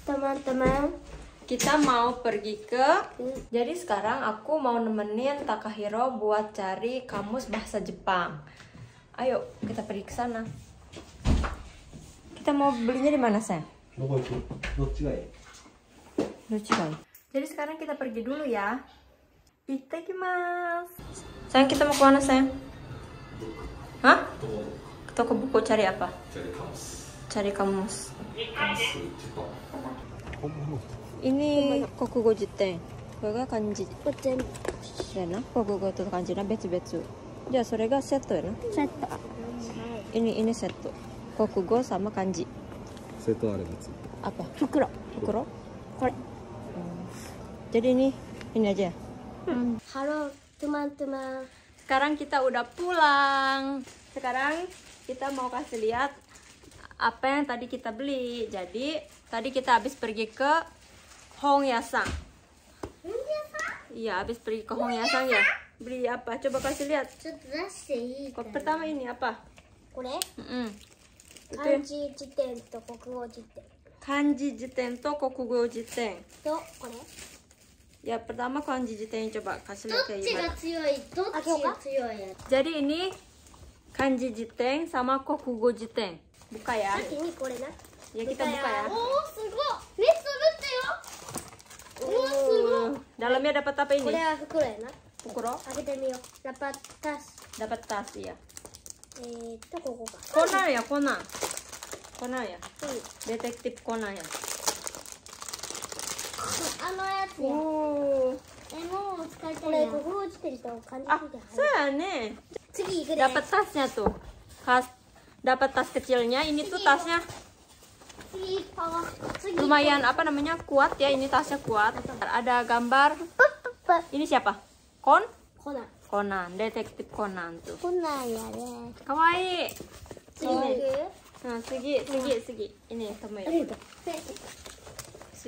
teman-teman. Kita mau pergi ke... Jadi sekarang aku mau nemenin Takahiro buat cari kamus bahasa Jepang. Ayo, kita pergi ke sana. Kita mau belinya di mana, sayang? Jadi sekarang kita pergi dulu ya. Itadakimasu. Sayang, kita mau ke mana, sayang? Hah? Ke toko buku cari apa? Cari kamus. Ini kokugo jiten. Koれが漢字。これ全部だな。国語と漢字な別々。じゃあそれがセットやな。セット。ini set tuh. Kokugo sama kanji. Seto ada別. Apa? Fukuro. Fukuro? Kore. Jadi ini aja. Halo teman-teman. Sekarang kita udah pulang. Sekarang kita mau kasih lihat apa yang tadi kita beli. Jadi tadi kita habis pergi ke Hongyasan. Iya, habis pergi ke Hongyasan ya. Beli apa? Coba kasih lihat. Pertama ini apa? これ Itu 漢字辞典と国語辞典 kanji jiten to kokugo jiten. とこれ Ya, pertama kanji jiten coba kasih lihat kayak gimana. どっちが強いやつ Jadi ini kanji jiten sama kokugo jiten. Buka ya. 先にこれな Ya kita buka ya. おおすごいめっちゃぶってよ Dalamnya dapat apa こ ini? れは袋やな Fukuro. 開けてみようラパタス Dapat tas ya. ここか Conan ya, Conan. Conan ya. うん Detektif Conan ya. あのやつや Oh. もう使いたいやんこれ国語辞典と漢字 Ah, 辞典入る saya nih. 次行くで Dapat tasnya tuh. Dapat tas kecilnya. Ini tuh tasnya 次パワー次 lumayan apa namanya kuat ya. Ini tasnya kuat. Ada gambar. Ini siapa?コナン Conan, detektif Conan tuh. コナンやね Kawaii. 次行く Nah, segi. Ini kamu あ ya. げる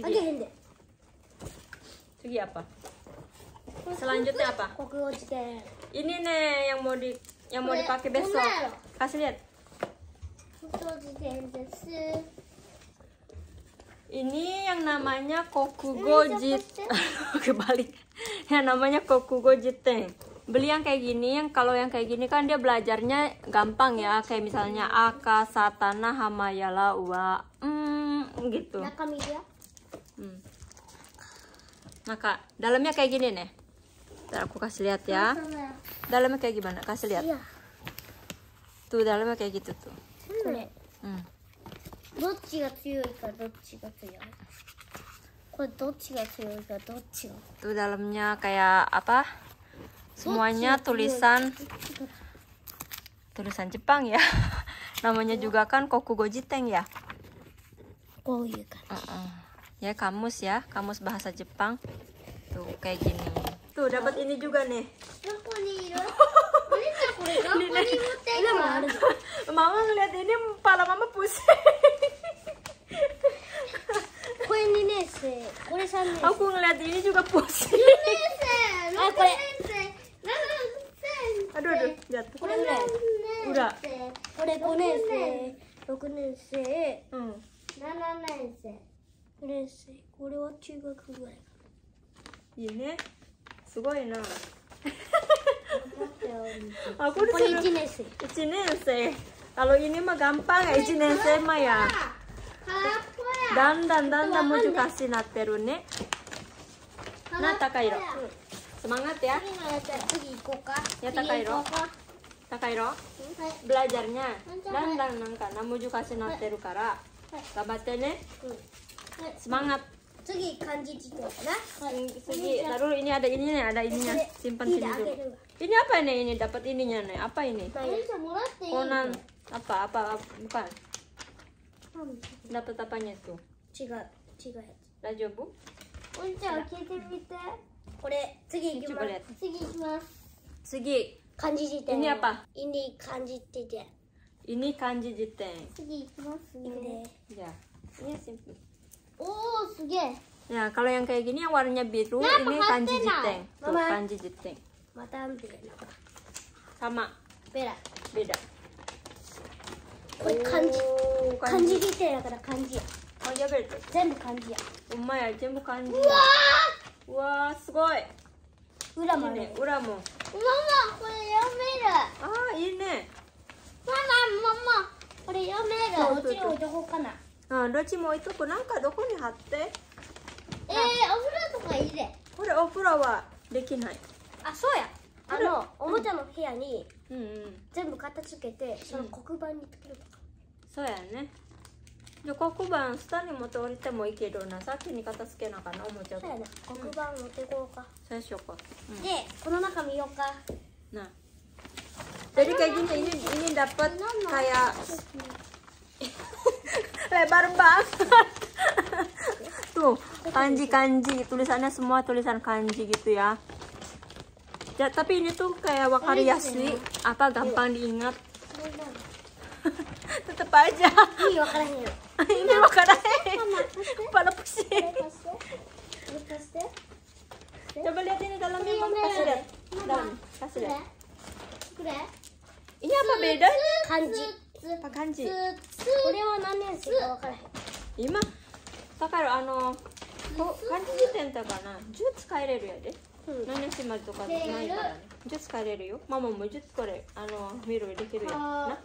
あげ Segi. へんで Segi apa? Selanjutnya apa? 国語辞典 Ini nih yang mau dipakai besok. Kasih lihat. 国語辞典です Ini yang namanya Kokugo Jiten. Kebalik. Yang namanya Kokugo Jiten. Beli yang kayak gini, kalau yang kayak gini kan dia belajarnya gampang ya. Kayak misalnya Aka, Satana, Hamayala, Uwa. Gitu. 中身や Nah kak, dalamnya kayak gini nih. Ntar aku kasih lihat ya. Dalamnya kayak gimana? Kasih lihat. いや Tuh dalamnya kayak gitu tuh. これ Hmm. どっちが強いかどっちが強いこれどっちが強いかどっちが Tuh dalamnya kayak apa? Semuanya tulisan Jepang ya. Namanya juga kan Kokugo Jiten ya. こういう感 Ya kamus bahasa Jepang. Tuh kayak gini. Tuh dapat ini juga nih. じどこにいるお兄ちゃんこれどこに持っていくの Mama ngeliat ini kepala mama pusing. これ2年生これ3年生 Aku ngeliat ini juga pusing. あこれ Aduh jatuh. これぐらい Udah. これ5年生6年生 Hmm. 7年生9年生これは中学ぐらい Ini sugoi na. かな Aku これ disuruh 1年生 1年生. Kalau ini mah gampang ya 1年生mah ya. 空っぽや Dan muju kasih nateru ne. Nah Takahiro. Semangat ya. 次のやつは次行こうか Ya 次行 Takahiro. こうか Takahiro. はい Belajarnya. Danなんかmuju kasih nateru kara. Gambatte ne. うんはい Semangat. 次漢字辞典かな Segi, taruh ini ada ininya, simpan sini dulu. Ini apa nih? Ini dapat ininya nih. Apa ini? お兄ちゃんもらっていい Conan apa bukan? Dapat apanya tuh? 違うやつ Rajobu? お兄ちゃん聞いてみてこれ次行きま Coba lihat. す次行きます Segi, 漢字辞典 Ini apa? ini漢字辞典 ini kanji jiten. 次行きますね Ya, ini simple. おおすげえ Ya, kalau yang kayak gini yang warnanya biru ini kanji jiten. Tuh Mama. kanji jiten. またんべな Sama, ベラ beda. これ漢字 Oh, 漢字辞典だから漢字やあ、やべえ。全部漢字や。ほんまや、全部漢字。うわうわー、すごい。ー、裏もある。いいね、裏も。ママ、これ読める。あー、いいね。ママ、これ読める。そううちに置いとこうかな。あ、どっちも置いとく。なんかどこに貼って。お風呂とか入れ。これお風呂はできない。あ、そうや。おもちゃの部屋にうんうん。全部片付けて、その黒板につけるとか。そうやね。じゃあ黒板下に持って降りてもいいけどな。さっきに片付けなあかんな、おもちゃが。そうやな。黒板持ってこうか。Saya syukur. De,この中見ようか。 Nah, jadi kayak gini, ini dapat kayak lebar banget. Tuh, kanji-kanji, tulisannya semua tulisan kanji gitu ya. Ya, tapi ini tuh kayak wakariyashi, apa gampang diingat. Tetep aja. Ini wakarahin. Ini wakarahin. Mama, kasih. Kepala pusing. Kasih. Coba lihat ini dalamnya, Mama kasih lihat. Dalam, kasih lihat. Ini apa beda? 漢字。 Apa kanji? これは何年生かわからへん。今だから漢字辞典だからな10使えれるやで、何年生までとかないからね10使えれるよママも10これ見るできるやな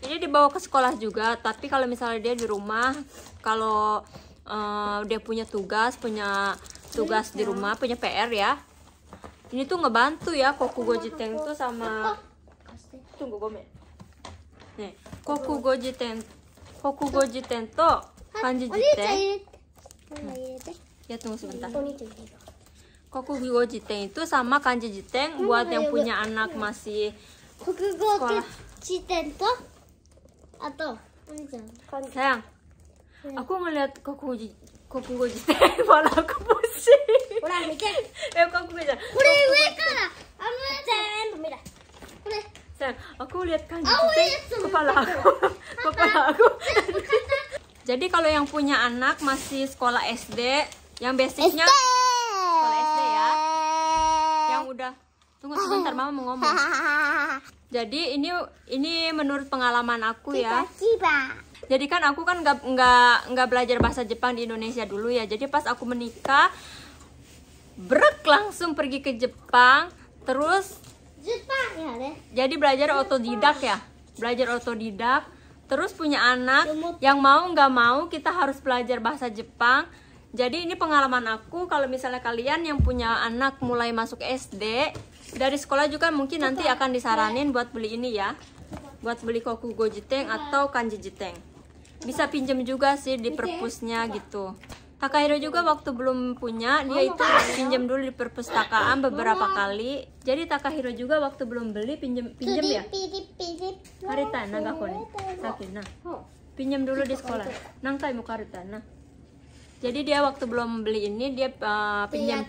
ini dibawa ke sekolah juga tapi kalau misalnya dia di rumah kalau dia punya tugas di rumah punya PR ya ini tuh ngebantu ya Kokugo Jiten tuh sama tunggu gomen nih Kokugo Jiten tuh kanji jiten. Ya tunggu sebentar. Kokugo jiten itu sama kanji jiten buat yang punya anak masih sekolah. Jiten tuh atau sayang, aku ngeliat Kokugo jiten malah aku pusing. Kokugo jiten. Kokugo jiten. Sayang, aku lihat kanji jiten kepala aku. Jadi kalau yang punya anak masih sekolah SD, yang basicnya sekolah SD ya, yang udah tunggu sebentar mama mau ngomong. Jadi ini menurut pengalaman aku ya. Jadi kan aku kan nggak belajar bahasa Jepang di Indonesia dulu ya. Jadi pas aku menikah, langsung pergi ke Jepang, terus jadi belajar otodidak ya, terus punya anak yang mau nggak mau kita harus belajar bahasa Jepang. Jadi ini pengalaman aku. Kalau misalnya kalian yang punya anak mulai masuk SD, dari sekolah juga mungkin nanti akan disaranin buat beli ini ya, buat beli Kokugo Jiten atau kanji jiten. Bisa pinjam juga sih di perpusnya gitu. Takahiro juga waktu belum punya, dia itu pinjam dulu di perpustakaan beberapa kali. Jadi Takahiro juga waktu belum beli pinjam ya. Karita naga kone sakina. Pinjam dulu di sekolah. Nangkai mu karita nah. Jadi dia waktu belum beli ini dia pinjam.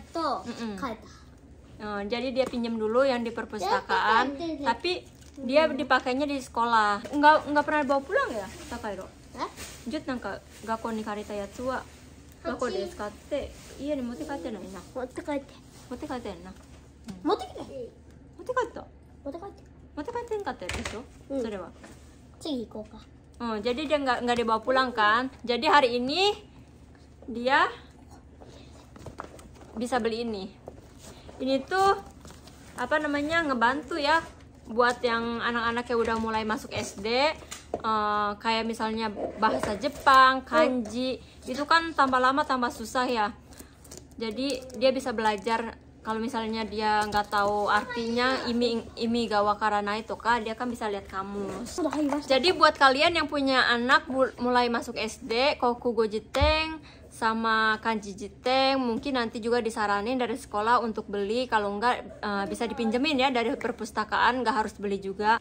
Jadi dia pinjam dulu yang di perpustakaan, tapi dia dipakainya di sekolah. Enggak pernah bawa pulang ya Takahiro? Jut nangka gakko ni karita yatsu wa 学校で使って家に持って帰ってないな。持って帰ってんな。持って帰ってんかったでしょ、それは。次行こうか。Jadi dia nggak dibawa pulang kan. Jadi hari ini dia bisa beli ini. Ini tuh apa namanya ngebantu ya buat yang anak-anak yang udah mulai masuk SD. Kayak misalnya bahasa Jepang, kanji, itu kan tambah lama tambah susah ya. Jadi dia bisa belajar. Kalau misalnya dia nggak tahu artinya imi ga wakarana itu kan, dia kan bisa lihat kamus. Jadi buat kalian yang punya anak mulai masuk SD, Kokugo Jiten sama kanji jiten mungkin nanti juga disaranin dari sekolah untuk beli. Kalau nggak bisa dipinjemin ya dari perpustakaan, nggak harus beli juga.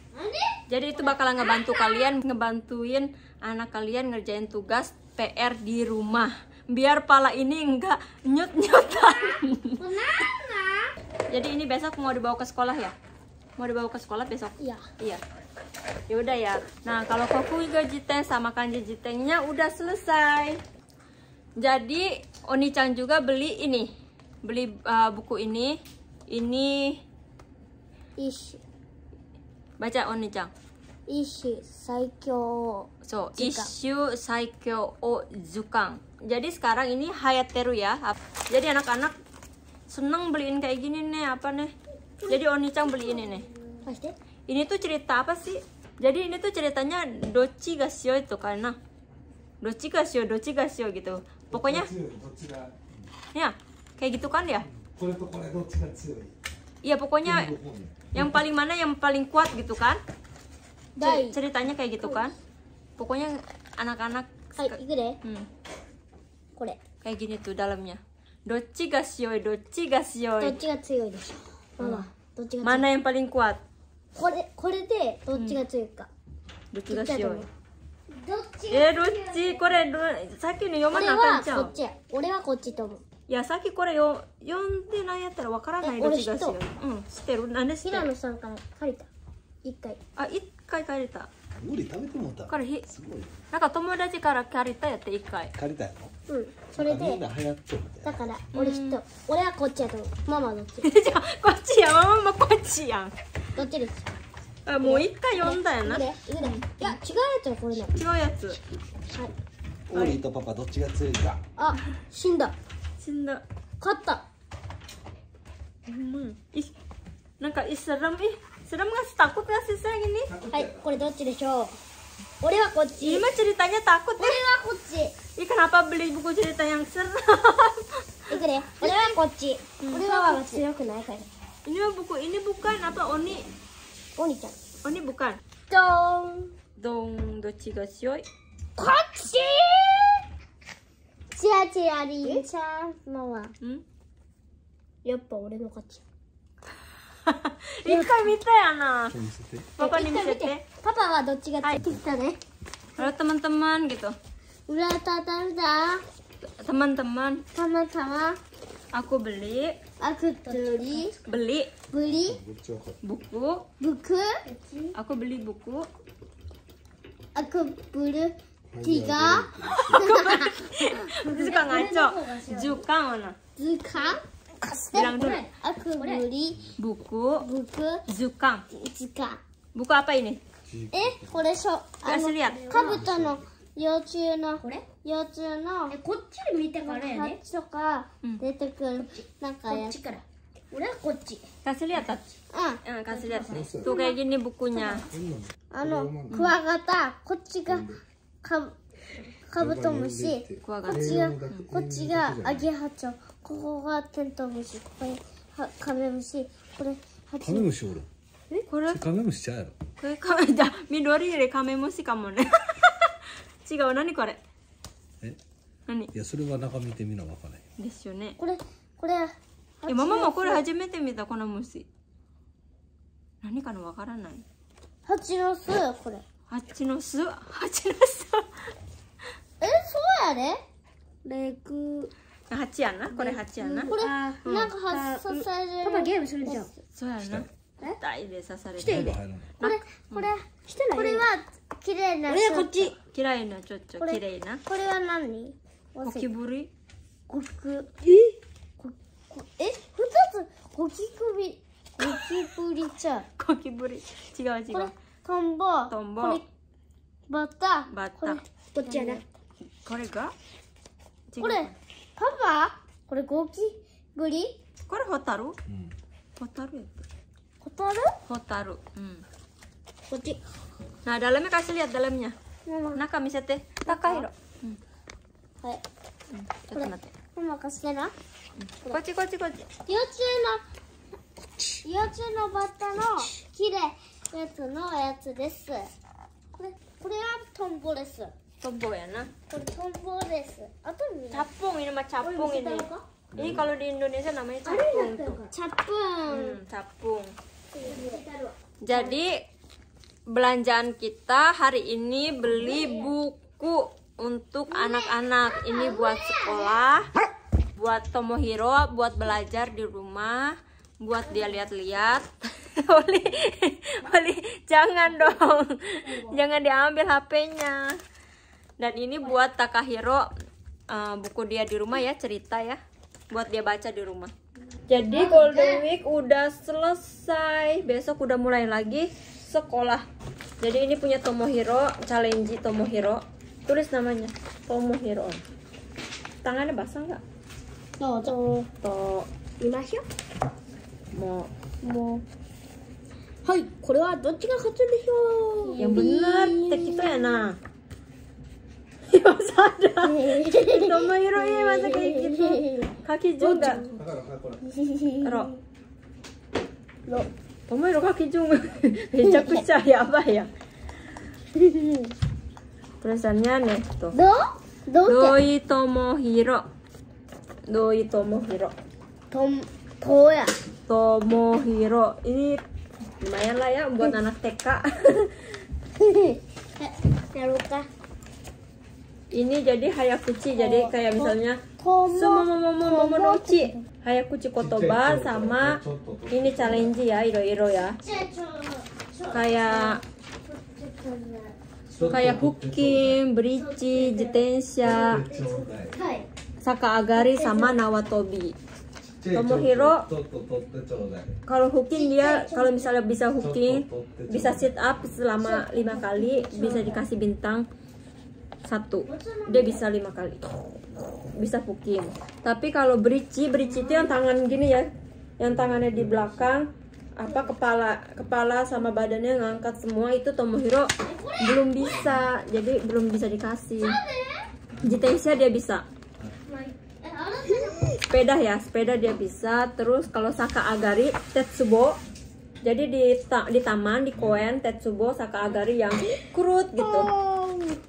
Jadi itu bakalan ngebantuin anak kalian ngerjain tugas PR di rumah. Biar pala ini nggak nyut-nyutan. Jadi ini besok mau dibawa ke sekolah ya? Mau dibawa ke sekolah besok? Iya. Ya udah ya. Nah, kalau Kokugo Jiten sama kanji jitennya udah selesai. Jadi Oni-chan juga beli buku ini. Baca Oni-chan. Ishu Saikyo. So, Zukang. Isshu Saikyo o Zukang. Jadi sekarang ini hayateru ya. Jadi anak-anak seneng beliin kayak gini nih, apa nih? Jadi Oni-chan beli ini nih. Pasti? Ini tuh cerita apa sih? Jadi ini tuh ceritanya dochi ga shio itu karena dochi ga shio gitu. Pokoknya どっちが ya kayak gitu kan ya? これとこれどっちが強い Iya pokoknya yang paling mana yang paling kuat gitu kan? Dai. Ceritanya kayak gitu kan? Pokoknya anak-anak Hai, iku deh. Kore. kayak gini tuh dalamnya. Dochi ga shioi, dochi ga どっ shioi. ちが強いでしょ。ママ、どっちが強い。 Mana yang paling kuat? これでどっちが強いか。 Dochi ga shioi. どっちが dochi これさっきの読ま俺なあかんちゃうはこっ。ちや。俺はこっちと思う。いやさっきこれ読んでないやったらわからないえどっちがしよ俺知っうん知ってるなんで知ってる平野さんから借りた。一回。あ一回借りた無理食べてもうたこれすごいなんか友達から借りたやって一回借りたやろうん。それで、みんな流行ってるみたいだから俺俺はこっちやと思う。ママはどっち？じゃあこっちやママこっちやんどっちです？あもう一回読んだよな違いくで。いくで。いや違うやつよこれね。うやつはい。オーリーとパパどっちが強いかあ、死んだ。死んだ勝った。なんかserem serem nggak sih takut nggak sih saya gini はい。これどっちでしょう？俺はこっち。 ini mah ceritanya takut 俺 deh はこっち。 Ih kenapa beli buku cerita yang serem いくで。俺はこっち。俺は強くないから。 ini mah buku ini bukan apa Oni お兄ちゃん。 Oni bukan ドーン。 dong dochi ga shioi こっち。チラチラリンちゃん。ママ。 hmm? やっぱ俺の勝ち。 一回見たやな 見せて Papa nih bisa teh パパはどっちが強い？来たね。 Halo teman-teman gitu 裏たたんだ。 teman-teman たまたま。 aku beli あくとり。 beli ぶり。どっちわかる buku ぶく。 aku beli buku あくぶる。ティガ。 suka ngaco Zukang mana ずか。 bilang dulu あくぶり。 buku ぶく。 Zukang ずか。 buku apa ini これしょ。 kasih lihat かぶとの幼虫の。幼虫の。こっちで見てからやハね。チとか出てくる。なんかやつ。から。俺はこっち。 kasih lihat Tat. うん。 kasih lihat tuh kayak gini bukunya クワガタ、こっちがカブトムシ、クワガタこっちがアゲハチョウ、ここがテントウムシ、ここにカメムシ、これハチカメムシおる これカメムシちゃうやろこれカメじゃ緑よりカメムシかもね違う何これえ何いやそれは中見てみなわかんないですよねこれママもこれ初めて見たこの虫何かのわからないハチの巣、これ蜂の巣そうやでレグ蜂やなこれ蜂やなこれなんか発射されるパパゲームするじゃん。そうやな大で刺され入てるのこれは綺麗な俺はこっち。嫌いなちょっと綺麗なこれは何ゴキブリゴキ二つゴキブリちゃうゴキブリ違う違これうトンボトンボこれバタバッこれタこっちやな。これが違うこれパパこれゴキブリこれホタルうんホタルやったホタルホタルこっち。 nah dalamnya kasih lihat dalamnya ママ 中見せて高い色はいちょっと待ってママ貸してなこっちこっちこっち幼虫のバッタの綺麗なやつですこれはトンボですこ tombol ya nah れトンボですあとに capung ini mah capung ini ini kalau di Indonesia namanya capung tuh チャップン capung jadi belanjaan kita hari ini beli buku untuk anak-anak ini buat sekolah buat Tomohiro buat belajar di rumah buat dia lihat-lihat Oli jangan dong jangan diambil HP-nya dan ini buat Takahiro buku dia di rumah ya cerita ya buat dia baca di rumah jadi Golden Week udah selesai besok udah mulai lagi sekolah Jadi ini punya Tomohiro, challenge Tomohiro. Tulis namanya Tomohiro. Tangannya basah nggak? どうぞ To 見ましょ mau うもうはいこれはどっちが勝つでしょう yang benar tek itu ya nah. Ya masa ada Tomohiro ya masa kayak gitu. Kaki juga. Ro. Tomohiro kaki juga. Mecakucha yaba ya. Tulisannya nih tuh. どう Doi Tomohiro. Doi Tomohiro. とや Tomohiro. Ini lumayan lah ya buat anak TK. Naruka Ini jadi hayakuchi. Jadi kayak misalnya Tomo Sumomomomomomochi. Hayakuchi kotoba sama ini challenge ya, iro-iro ya. Kayak hooking, bridge, jitensha, saka agari sama nawatobi. Tomohiro kalau hooking dia kalau misalnya bisa hooking bisa sit up selama 5 kali bisa dikasih bintang 1. Dia bisa 5 kali bisa hooking. Tapi kalau bridge itu yang tangan gini ya, yang tangannya di belakang apa kepala sama badannya ngangkat semua, itu Tomohiro belum bisa, jadi belum bisa dikasih. Jitensha dia bisa. Sepeda dia bisa. Terus kalau saka agari tetsubo, jadi di taman di koen tetsubo saka agari yang kurut gitu,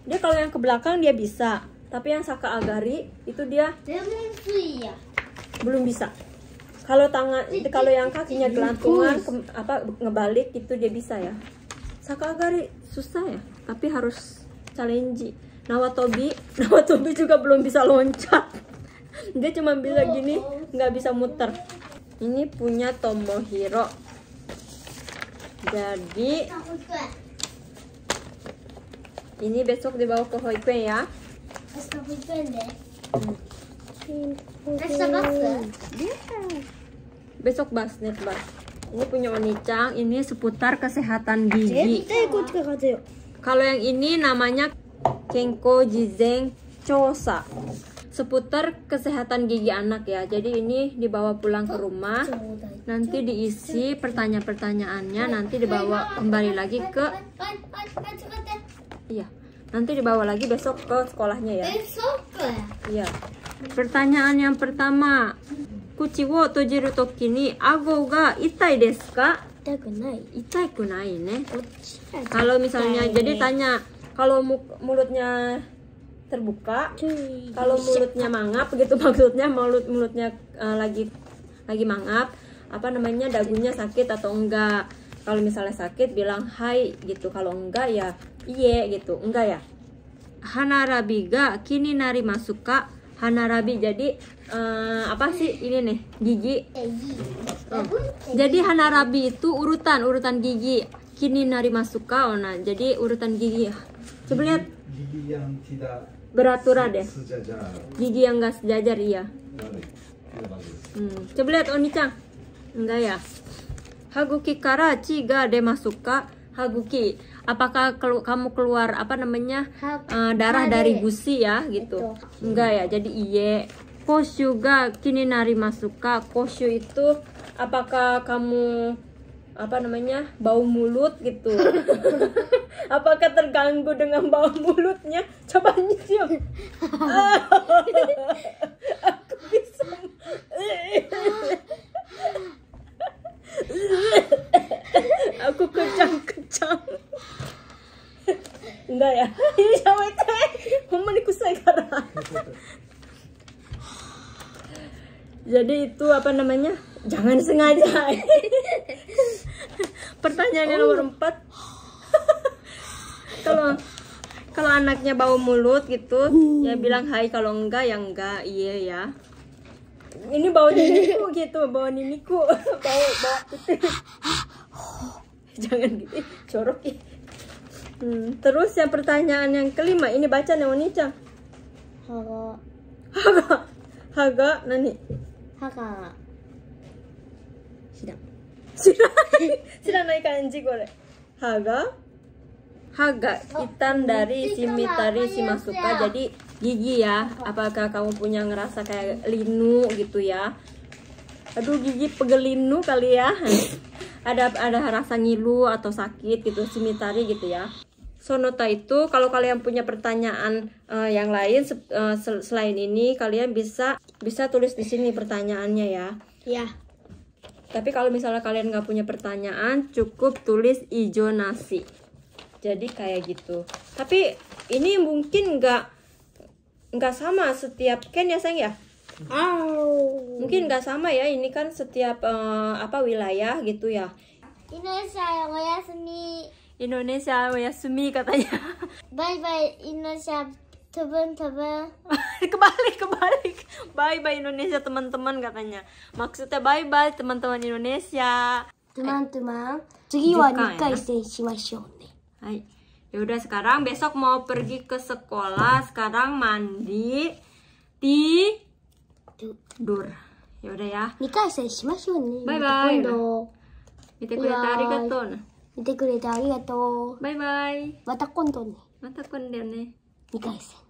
dia kalau yang ke belakang dia bisa, tapi yang saka agari itu dia belum bisa. Kalau yang kakinya gelantungan ngebalik itu dia bisa ya. Saka agari susah ya, tapi harus challenge. Nawatobi juga belum bisa loncat. Dia cuma bisa gini, nggak bisa muter. Ini punya Tomohiro. Jadi ini besok dibawa ke Hoikuen ya. Besok basnet bas. Ini punya Onichan. Ini seputar kesehatan gigi. Kalau yang ini namanya Kenko Jizen Chosa, seputar kesehatan gigi anak ya. Jadi ini dibawa pulang ke rumah, nanti diisi pertanyaan-pertanyaannya, nanti dibawa kembali lagi ke nanti dibawa lagi besok ke sekolahnya ya. Iya. Pertanyaan yang pertama, kuchi wo tojiru toki ni ago ga itai desu ka? Itai kunai ne. Kalau misalnya jadi tanya, kalau mulutnya terbuka, kalau mulutnya mangap gitu, maksudnya mulutnya lagi mangap, dagunya sakit atau enggak. Kalau misalnya sakit bilang hai gitu, kalau enggak ya iye gitu, enggak ya. Hanarabi ga kini nari masuka. Hanarabi jadi apa sih ini nih, gigi. Jadi hanarabi itu urutan gigi. Kini nari masuka, nah jadi urutan gigi. Coba lihat. Gigi yang tidak beraturan deh. sejajar. Gigi yang enggak sejajar iya. Coba lihat Onichan. Enggak ya. Haguki kara chi ga demasuka. Haguki, apakah kamu keluar darah dari gusi ya gitu? Enggak ya, jadi iye. Koshu ga kini nari masuka. Koshu itu apakah kamu bau mulut gitu? Apakah terganggu dengan bau mulutnya? Coba nyicium. Aku bisa. Aku kejang-kejang. Enggak ya? Ini sama teh. Homani kusai kara. Jadi itu jangan sengaja. Pertanyaan nomor 4. Kalau anaknya bau mulut gitu, ya bilang hai, kalau enggak ya enggak, iya ya. Ini bau niniku gitu, bau niniku, bau putih. Jangan gitu, corok ya. Terus yang pertanyaan yang kelima, ini baca nih Onichan. Haga nani? Haga. Shiranai kanji kore. Haga Haga Itan dari Shimitari Shimasuka. Jadi Gigi ya, apakah kamu punya ngerasa kayak linu gitu ya? Aduh Gigi pegel linu kali ya. ada rasa ngilu atau sakit gitu, Shimitari gitu ya. Sonota itu kalau kalian punya pertanyaan yang lain selain ini, kalian bisa tulis di sini pertanyaannya ya. Ya. Tapi kalau misalnya kalian nggak punya pertanyaan, cukup tulis ijo nasi. Jadi kayak gitu. Tapi ini mungkin nggak sama setiap Ken ya sayang ya. Mungkin nggak sama ya. Ini kan setiap wilayah gitu ya. Indonesia oyasumi. Indonesia oyasumi katanya. Bye bye Indonesia teman-teman. kebalik. Bye bye Indonesia teman-teman katanya. Maksudnya bye bye teman-teman Indonesia. Teman-teman, 次は2回戦しましょうね。 Hai. Ya udah sekarang besok mau pergi ke sekolah, sekarang mandi, tidur. Ya udah ya. 2回戦しましょうね。バイバイ。今度 Mite kureta arigatou. 見てくれてありがとう。 Bye bye. また今度ね。 Mata kon ne. 2回戦。